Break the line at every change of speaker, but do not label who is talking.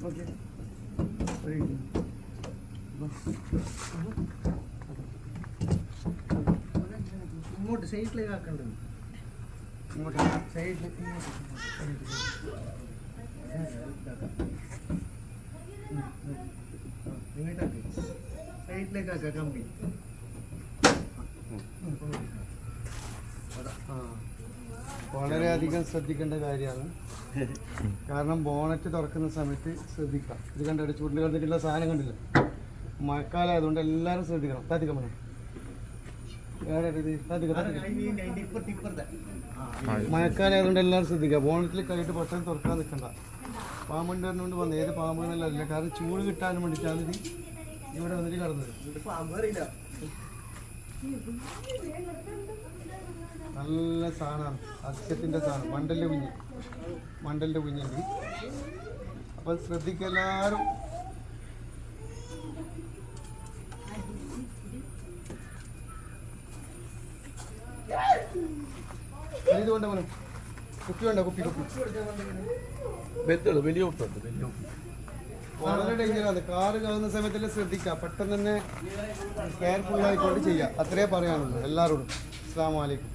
Okay ഇങ്ങോട്ട് സൈഡിലേക്ക് ആക്കണ്ടത് ഇങ്ങോട്ട് സൈഡിലേക്ക് ഇങ്ങോട്ടാക്കി സൈഡിലേക്ക് ആക്കാം കമ്പി വളരെയധികം ശ്രദ്ധിക്കേണ്ട കാര്യമാണ്. കാരണം ബോണറ്റ് തുറക്കുന്ന സമയത്ത് ശ്രദ്ധിക്കാം. ഇത് കണ്ടിട്ട് ചൂടിൽ കണ്ടിട്ടുള്ള സാധനം കണ്ടില്ല. മഴക്കാലം ആയതുകൊണ്ട് എല്ലാവരും ശ്രദ്ധിക്കണം. താത്തിക്കമ്മ മഴക്കാലം ആയതുകൊണ്ട് എല്ലാവരും ശ്രദ്ധിക്കുക. ബോണറ്റിൽ കൈയിട്ട് പെട്ടെന്ന് തുറക്കാൻ നിൽക്കണ്ട. പാമ്പുണ്ട് പറഞ്ഞുകൊണ്ട് വന്നത് ഏത് പാമ്പ് എന്നല്ല, കാരണം ചൂട് കിട്ടാൻ വേണ്ടിയിട്ടാണ് ഇത് ഇവിടെ വന്നിട്ട് കിടന്നത്. നല്ല സാധനമാണ്, അക്ഷത്തിൻ്റെ സാധനം, മണ്ടലിൻ്റെ കുഞ്ഞുണ്ട്. അപ്പം ശ്രദ്ധിക്കുക എല്ലാവരും. ഇതുകൊണ്ട് പോലും കുപ്പി വേണ്ട, കുപ്പി
വലിയ
വളരെ ഡേഞ്ചറാണ്. കാറ് കയറുന്ന സമയത്തല്ലേ ശ്രദ്ധിക്കുക, പെട്ടെന്ന് തന്നെ കെയർഫുൾ ആയിക്കൊണ്ട് ചെയ്യുക. അത്രേ പറയാനുള്ളൂ എല്ലാവരോടും. അസ്സലാമു അലൈക്കും.